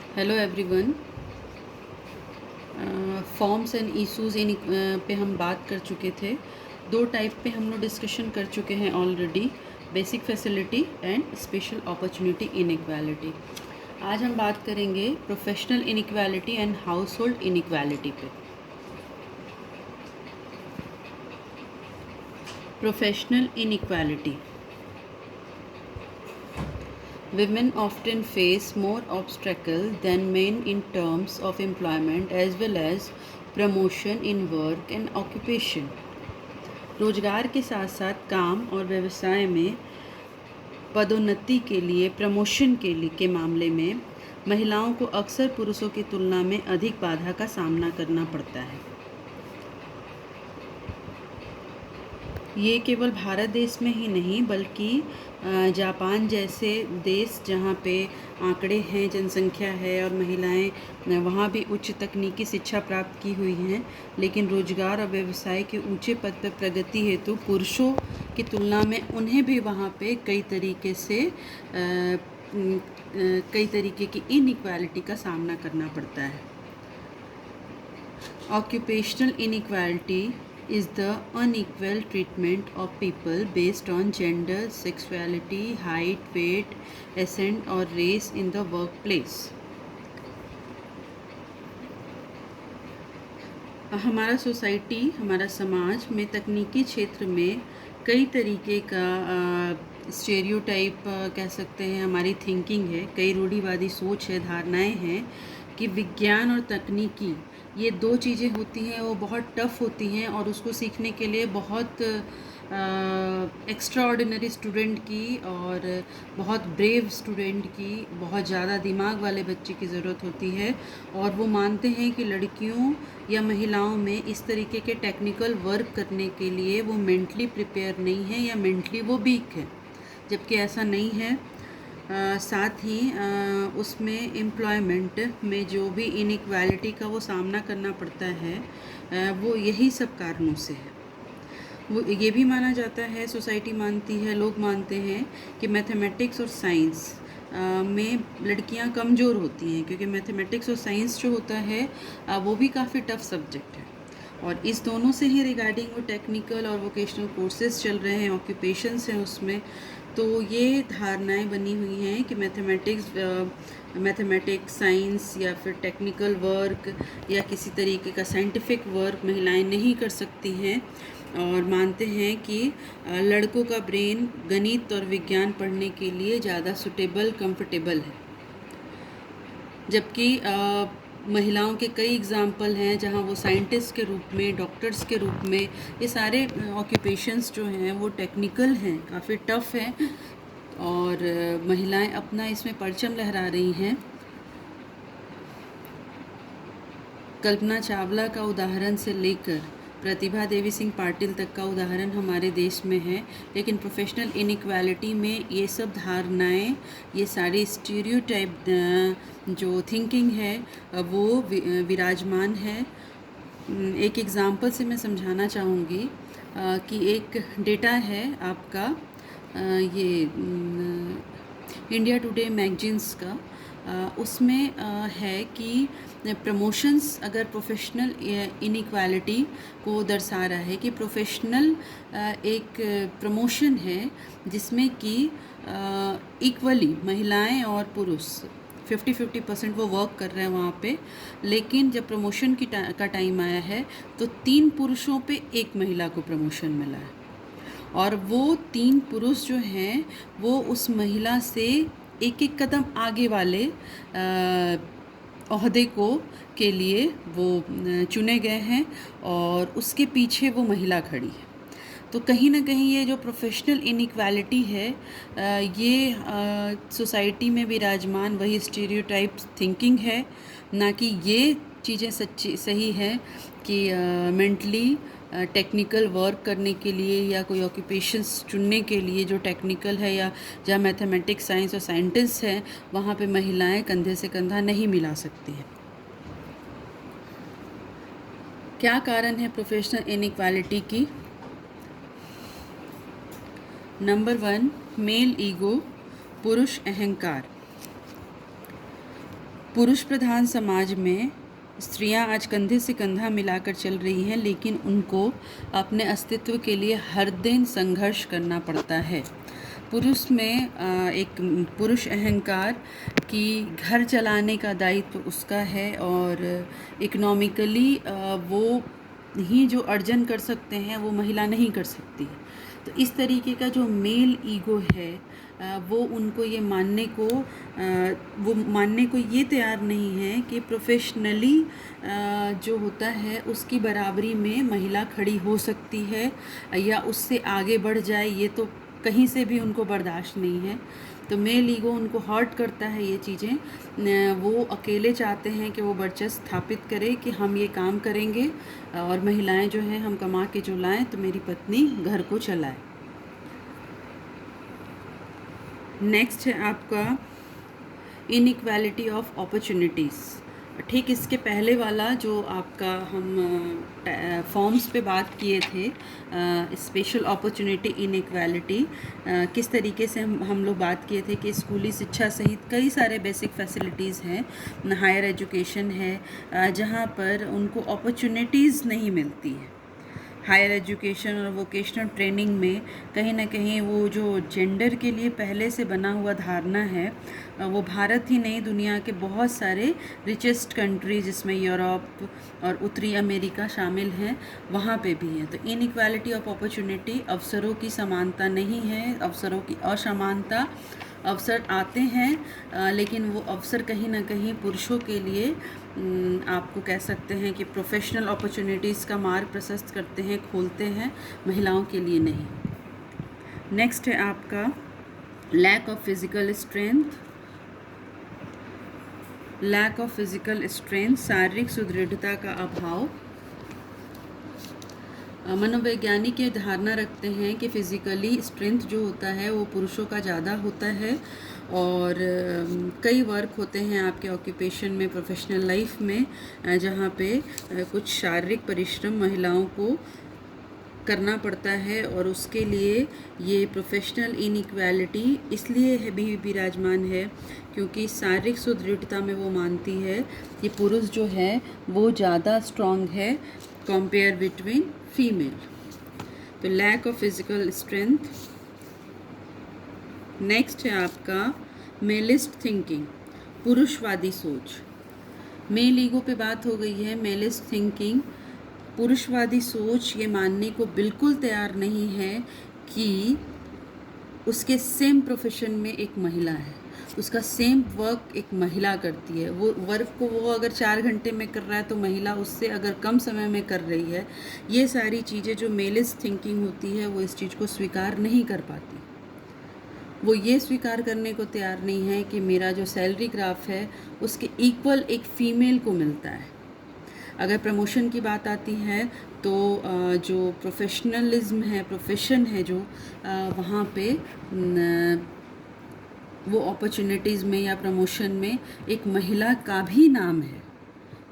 Hello everyone. Forms and issues इन पे हम बात कर चुके थे। दो टाइप पे हम लोग डिस्कशन कर चुके हैं already, basic facility and special opportunity inequality. आज हम बात करेंगे professional inequality and household inequality पे। Professional inequality, women often face more obstacle than men in terms of employment as well as promotion in work and occupation। रोजगार के साथ साथ काम और व्यवसाय में पदोन्नति के लिए, प्रमोशन के मामले में महिलाओं को अक्सर पुरुषों की तुलना में अधिक बाधा का सामना करना पड़ता है। ये केवल भारत देश में ही नहीं बल्कि जापान जैसे देश जहाँ पे आंकड़े हैं, जनसंख्या है और महिलाएं वहाँ भी उच्च तकनीकी शिक्षा प्राप्त की हुई हैं, लेकिन रोजगार और व्यवसाय के ऊंचे पद पर प्रगति हेतु पुरुषों की तुलना में उन्हें भी वहाँ पे कई तरीके की इनइक्वालिटी का सामना करना पड़ता है। Occupational inequality is the unequal treatment of people based on gender, sexuality, height, weight, ascent or race in the workplace। हमारा सोसाइटी, हमारा समाज में तकनीकी क्षेत्र में कई तरीके का स्टेरियोटाइप कह सकते हैं, हमारी थिंकिंग है, कई रूढ़िवादी सोच है, धारणाएं हैं कि विज्ञान और तकनीकी ये दो चीज़ें होती हैं, वो बहुत टफ़ होती हैं और उसको सीखने के लिए बहुत एक्स्ट्रा ऑर्डिनरी स्टूडेंट की और बहुत ब्रेव स्टूडेंट की, बहुत ज़्यादा दिमाग वाले बच्चे की ज़रूरत होती है। और वो मानते हैं कि लड़कियों या महिलाओं में इस तरीके के टेक्निकल वर्क करने के लिए वो मेंटली प्रिपेयर नहीं है या मेंटली वो वीक है, जबकि ऐसा नहीं है। साथ ही उसमें एम्प्लॉयमेंट में जो भी इनइक्वालिटी का वो सामना करना पड़ता है वो यही सब कारणों से है। वो ये भी माना जाता है, सोसाइटी मानती है, लोग मानते हैं कि मैथमेटिक्स और साइंस में लड़कियां कमज़ोर होती हैं, क्योंकि मैथमेटिक्स और साइंस जो होता है वो भी काफ़ी टफ सब्जेक्ट है। और इस दोनों से ही रिगार्डिंग वो टेक्निकल और वोकेशनल कोर्सेज चल रहे हैं, ऑक्यूपेशंस हैं उसमें। तो ये धारणाएं बनी हुई हैं कि मैथमेटिक्स, साइंस या फिर टेक्निकल वर्क या किसी तरीके का साइंटिफिक वर्क महिलाएं नहीं कर सकती हैं, और मानते हैं कि लड़कों का ब्रेन गणित और विज्ञान पढ़ने के लिए ज़्यादा सुटेबल, कंफर्टेबल है। जबकि महिलाओं के कई एग्ज़ाम्पल हैं जहां वो साइंटिस्ट के रूप में, डॉक्टर्स के रूप में, ये सारे ऑक्यूपेशंस जो हैं वो टेक्निकल हैं, काफ़ी टफ हैं, और महिलाएं अपना इसमें परचम लहरा रही हैं। कल्पना चावला का उदाहरण से लेकर प्रतिभा देवी सिंह पाटिल तक का उदाहरण हमारे देश में है। लेकिन प्रोफेशनल इनइक्वालिटी में ये सब धारणाएं, ये सारी स्टीरियोटाइप जो थिंकिंग है वो विराजमान है। एक एग्ज़ाम्पल से मैं समझाना चाहूँगी कि एक डेटा है आपका, ये इंडिया टुडे मैगजीन्स का, उसमें है कि प्रमोशंस अगर प्रोफेशनल इनइक्वालिटी को दर्शा रहा है कि प्रोफेशनल एक प्रमोशन है जिसमें कि इक्वली महिलाएं और पुरुष 50-50% वो वर्क कर रहे हैं वहाँ पे, लेकिन जब प्रमोशन का टाइम आया है तो 3 पुरुषों पे 1 महिला को प्रमोशन मिला है, और वो 3 पुरुष जो हैं वो उस महिला से एक कदम आगे वाले ओहदे के लिए वो चुने गए हैं, और उसके पीछे वो महिला खड़ी है। तो कहीं ना कहीं ये जो प्रोफेशनल इनइक्वालिटी है ये सोसाइटी में विराजमान वही स्टीरियोटाइप थिंकिंग है, ना कि ये चीज़ें सही है कि मेंटली टेक्निकल वर्क करने के लिए या कोई ऑक्यूपेशंस चुनने के लिए जो टेक्निकल है या जहाँ मैथमेटिक्स, साइंस और साइंटिस्ट हैं वहाँ पे महिलाएं कंधे से कंधा नहीं मिला सकती हैं। क्या कारण है प्रोफेशनल इनइक्वालिटी की? नंबर 1, मेल ईगो, पुरुष अहंकार। पुरुष प्रधान समाज में स्त्रियां आज कंधे से कंधा मिलाकर चल रही हैं, लेकिन उनको अपने अस्तित्व के लिए हर दिन संघर्ष करना पड़ता है। पुरुष में एक पुरुष अहंकार कि घर चलाने का दायित्व उसका है और इकोनॉमिकली वो ही जो अर्जन कर सकते हैं वो महिला नहीं कर सकती। तो इस तरीके का जो मेल ईगो है वो उनको ये मानने को ये तैयार नहीं है कि प्रोफेशनली जो होता है उसकी बराबरी में महिला खड़ी हो सकती है या उससे आगे बढ़ जाए, ये तो कहीं से भी उनको बर्दाश्त नहीं है। तो मेल ईगो उनको हर्ट करता है ये चीज़ें। वो अकेले चाहते हैं कि वो वर्चस्व स्थापित करे कि हम ये काम करेंगे और महिलाएं जो हैं हम कमा के जो लाएँ तो मेरी पत्नी घर को चलाए। नेक्स्ट है आपका इनइक्वालिटी ऑफ अपॉर्चुनिटीज़। ठीक इसके पहले वाला जो आपका हम फॉर्म्स पे बात किए थे, स्पेशल अपॉर्चुनिटी इनइक्वालिटी, किस तरीके से हम लोग बात किए थे कि स्कूली शिक्षा सहित कई सारे बेसिक फैसिलिटीज़ हैं, हायर एजुकेशन है जहाँ पर उनको अपॉर्चुनिटीज़ नहीं मिलती है। हायर एजुकेशन और वोकेशनल ट्रेनिंग में कहीं ना कहीं वो जो जेंडर के लिए पहले से बना हुआ धारणा है वो भारत ही नहीं दुनिया के बहुत सारे रिचेस्ट कंट्री जिसमें यूरोप और उत्तरी अमेरिका शामिल हैं वहाँ पे भी है। तो इनइक्वालिटी ऑफ अपॉर्चुनिटी, अवसरों की समानता नहीं है, अवसरों की असमानता। अवसर आते हैं लेकिन वो अवसर कहीं ना कहीं पुरुषों के लिए आपको कह सकते हैं कि प्रोफेशनल अपॉर्चुनिटीज़ का मार्ग प्रशस्त करते हैं, खोलते हैं, महिलाओं के लिए नहीं। नेक्स्ट है आपका लैक ऑफ फिज़िकल स्ट्रेंथ, शारीरिक सुदृढ़ता का अभाव। मनोवैज्ञानिक ये धारणा रखते हैं कि फ़िज़िकली स्ट्रेंथ जो होता है वो पुरुषों का ज़्यादा होता है और कई वर्क होते हैं आपके ऑक्यूपेशन में, प्रोफेशनल लाइफ में, जहाँ पे कुछ शारीरिक परिश्रम महिलाओं को करना पड़ता है और उसके लिए ये प्रोफेशनल इनइक्वालिटी इसलिए भी विराजमान है क्योंकि शारीरिक सुदृढ़ता में वो मानती है कि पुरुष जो है वो ज़्यादा स्ट्रॉन्ग है कंपेयर बिटवीन फीमेल। तो lack of physical strength. Next है आपका मेलिस्ट थिंकिंग, पुरुषवादी सोच। मेल ईगो पे बात हो गई है। मेलिस्ट थिंकिंग, पुरुषवादी सोच ये मानने को बिल्कुल तैयार नहीं है कि उसके सेम प्रोफेशन में एक महिला है, उसका सेम वर्क एक महिला करती है। वो वर्क को वो अगर 4 घंटे में कर रहा है तो महिला उससे अगर कम समय में कर रही है। ये सारी चीज़ें जो मेलिस्ट थिंकिंग होती है वो इस चीज़ को स्वीकार नहीं कर पाती। वो ये स्वीकार करने को तैयार नहीं है कि मेरा जो सैलरी ग्राफ है उसके इक्वल एक फ़ीमेल को मिलता है। अगर प्रमोशन की बात आती है तो जो प्रोफेशनलिज्म है, प्रोफेशन है जो वहाँ पे वो अपॉर्चुनिटीज़ में या प्रमोशन में एक महिला का भी नाम है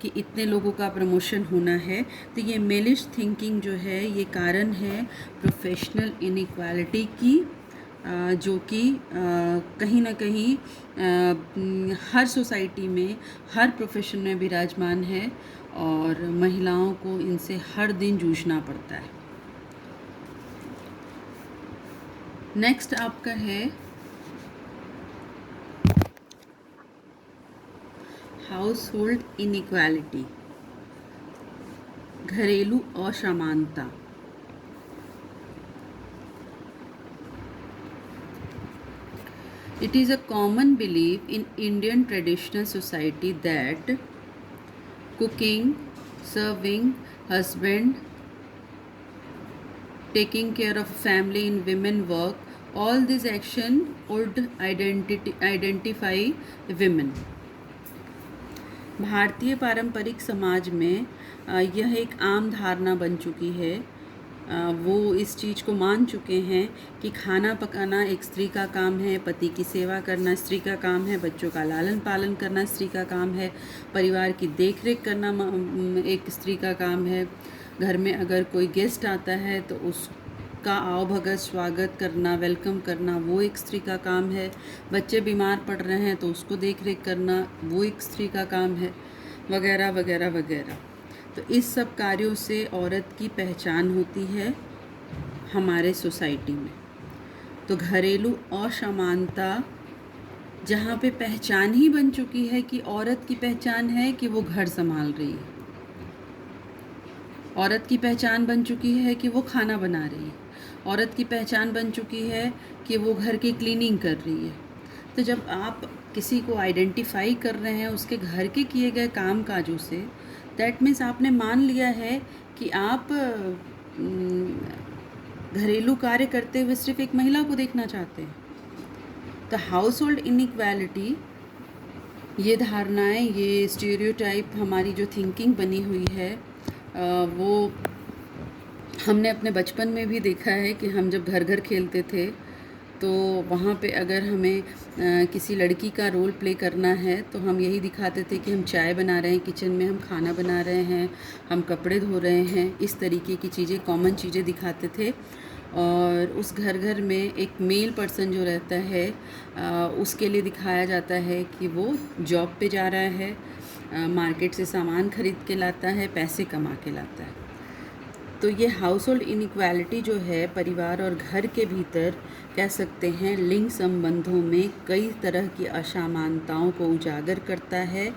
कि इतने लोगों का प्रमोशन होना है। तो ये मेलिश थिंकिंग जो है ये कारण है प्रोफेशनल इनइक्वालिटी की, जो कि कहीं ना कहीं हर सोसाइटी में, हर प्रोफेशन में विराजमान है और महिलाओं को इनसे हर दिन जूझना पड़ता है। नेक्स्ट आपका है हाउस होल्ड इनइक्वालिटी, घरेलू असमानता। It is a common belief in Indian traditional society that cooking, serving, husband, taking care of family in women work, all these action would identify women. भारतीय पारंपरिक समाज में यह एक आम धारणा बन चुकी है। वो इस चीज़ को मान चुके हैं कि खाना पकाना एक स्त्री का काम है, पति की सेवा करना स्त्री का काम है, बच्चों का लालन पालन करना स्त्री का काम है, परिवार की देखरेख करना एक स्त्री का काम है। घर में अगर कोई गेस्ट आता है तो सबका आओ भगत स्वागत करना, वेलकम करना, वो एक स्त्री का काम है। बच्चे बीमार पड़ रहे हैं तो उसको देख रेख करना, वो एक स्त्री का काम है, वगैरह वगैरह वगैरह। तो इस सब कार्यों से औरत की पहचान होती है हमारे सोसाइटी में। तो घरेलू असमानता जहाँ पे पहचान ही बन चुकी है कि औरत की पहचान है कि वो घर संभाल रही है, औरत की पहचान बन चुकी है कि वो खाना बना रही है, औरत की पहचान बन चुकी है कि वो घर की क्लीनिंग कर रही है। तो जब आप किसी को आइडेंटिफाई कर रहे हैं उसके घर के किए गए काम काजों से, दैट मीन्स आपने मान लिया है कि आप घरेलू कार्य करते हुए सिर्फ एक महिला को देखना चाहते हैं। तो हाउस होल्ड इनइक्वालिटी, ये धारणाएं, ये स्टीरियोटाइप, हमारी जो थिंकिंग बनी हुई है वो हमने अपने बचपन में भी देखा है कि हम जब घर घर खेलते थे तो वहाँ पे अगर हमें किसी लड़की का रोल प्ले करना है तो हम यही दिखाते थे कि हम चाय बना रहे हैं किचन में, हम खाना बना रहे हैं, हम कपड़े धो रहे हैं, इस तरीके की चीज़ें, कॉमन चीज़ें दिखाते थे। और उस घर घर में एक मेल पर्सन जो रहता है उसके लिए दिखाया जाता है कि वो जॉब पे जा रहा है, मार्केट से सामान खरीद के लाता है, पैसे कमा के लाता है। तो ये हाउस होल्ड इनइक्वालिटी जो है परिवार और घर के भीतर, कह सकते हैं लिंग संबंधों में कई तरह की असमानताओं को उजागर करता है।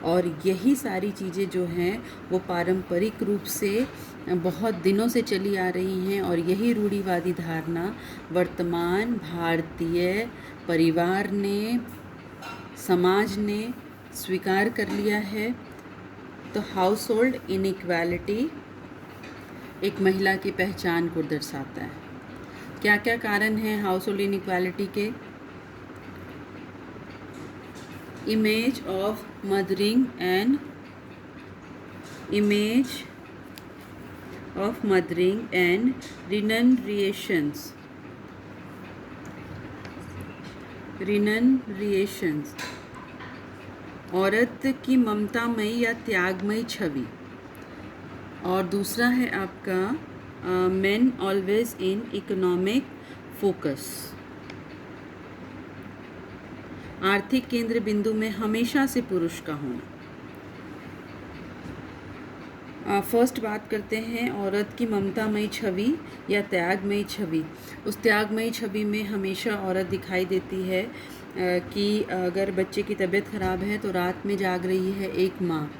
और यही सारी चीज़ें जो हैं वो पारंपरिक रूप से बहुत दिनों से चली आ रही हैं। और यही रूढ़िवादी धारणा वर्तमान भारतीय परिवार ने, समाज ने स्वीकार कर लिया है। तो हाउस होल्ड इनइक्वालिटी एक महिला की पहचान को दर्शाता है। क्या क्या कारण हैं हाउस होल्ड इनइक्वालिटी के? इमेज ऑफ मदरिंग एंड रिननरिएशंस, औरत की ममतामयी या त्यागमयी छवि। और दूसरा है आपका main always in economic focus, आर्थिक केंद्र बिंदु में हमेशा से पुरुष का होना। फर्स्ट बात करते हैं औरत की ममतामयी छवि या त्यागमयी छवि। उस त्यागमयी छवि में हमेशा औरत दिखाई देती है कि अगर बच्चे की तबीयत ख़राब है तो रात में जाग रही है एक माँ।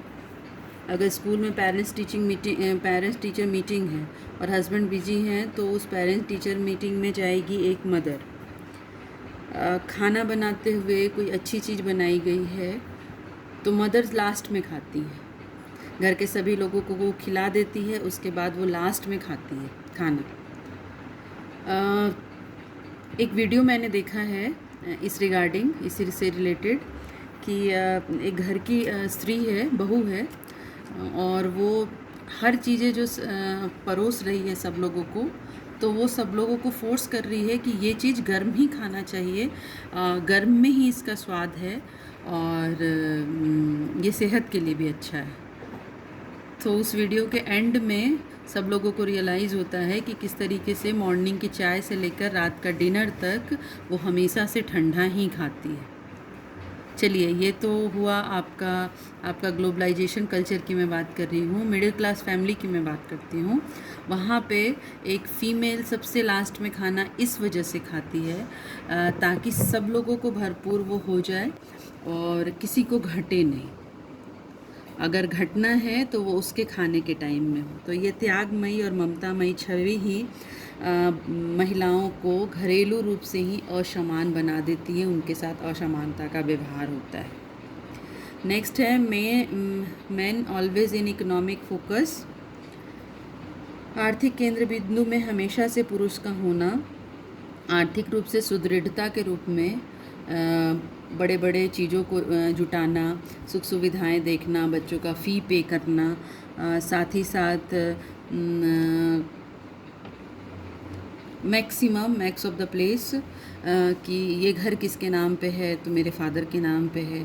अगर स्कूल में पेरेंट्स टीचर मीटिंग है और हस्बैंड बिजी हैं तो उस पेरेंट्स टीचर मीटिंग में जाएगी एक मदर। खाना बनाते हुए कोई अच्छी चीज़ बनाई गई है तो मदर्स लास्ट में खाती है, घर के सभी लोगों को वो खिला देती है, उसके बाद वो लास्ट में खाती है खाना। एक वीडियो मैंने देखा है इस रिगार्डिंग, इसी से रिलेटेड, कि एक घर की स्त्री है, बहू है, और वो हर चीज़ें जो परोस रही है सब लोगों को, तो वो सब लोगों को फोर्स कर रही है कि ये चीज़ गर्म ही खाना चाहिए, गर्म में ही इसका स्वाद है और ये सेहत के लिए भी अच्छा है। तो उस वीडियो के एंड में सब लोगों को रियलाइज़ होता है कि किस तरीके से मॉर्निंग की चाय से लेकर रात का डिनर तक वो हमेशा से ठंडा ही खाती है। चलिए, ये तो हुआ आपका ग्लोबलाइजेशन कल्चर की मैं बात कर रही हूँ। मिडिल क्लास फैमिली की मैं बात करती हूँ। वहाँ पे एक फ़ीमेल सबसे लास्ट में खाना इस वजह से खाती है ताकि सब लोगों को भरपूर वो हो जाए और किसी को घटे नहीं। अगर घटना है तो वो उसके खाने के टाइम में हो। तो ये त्यागमयी और ममतामयी छवि ही महिलाओं को घरेलू रूप से ही असमान बना देती है, उनके साथ असमानता का व्यवहार होता है। नेक्स्ट है man always in economic focus, आर्थिक केंद्र बिंदु में हमेशा से पुरुष का होना। आर्थिक रूप से सुदृढ़ता के रूप में बड़े बड़े चीज़ों को जुटाना, सुख सुविधाएं देखना, बच्चों का फ़ी पे करना, साथ ही साथ मैक्स ऑफ द प्लेस कि ये घर किसके नाम पे है, तो मेरे फादर के नाम पे है,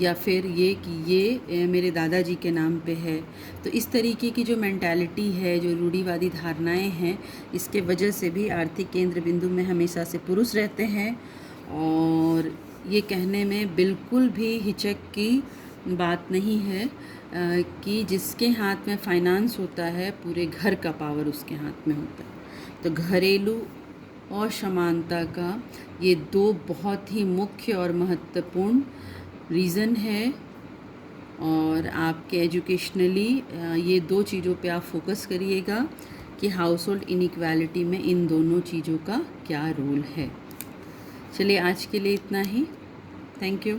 या फिर ये कि ये मेरे दादाजी के नाम पे है। तो इस तरीके की जो मेंटालिटी है, जो रूढ़िवादी धारणाएं हैं, इसके वजह से भी आर्थिक केंद्र बिंदु में हमेशा से पुरुष रहते हैं। और ये कहने में बिल्कुल भी हिचक की बात नहीं है कि जिसके हाथ में फाइनेंस होता है, पूरे घर का पावर उसके हाथ में होता है। तो घरेलू और समानता का ये दो बहुत ही मुख्य और महत्वपूर्ण रीज़न है। और आपके एजुकेशनली ये दो चीज़ों पे आप फोकस करिएगा कि हाउस होल्ड इनइक्वालिटी में इन दोनों चीज़ों का क्या रोल है। चलिए आज के लिए इतना ही। Thank you.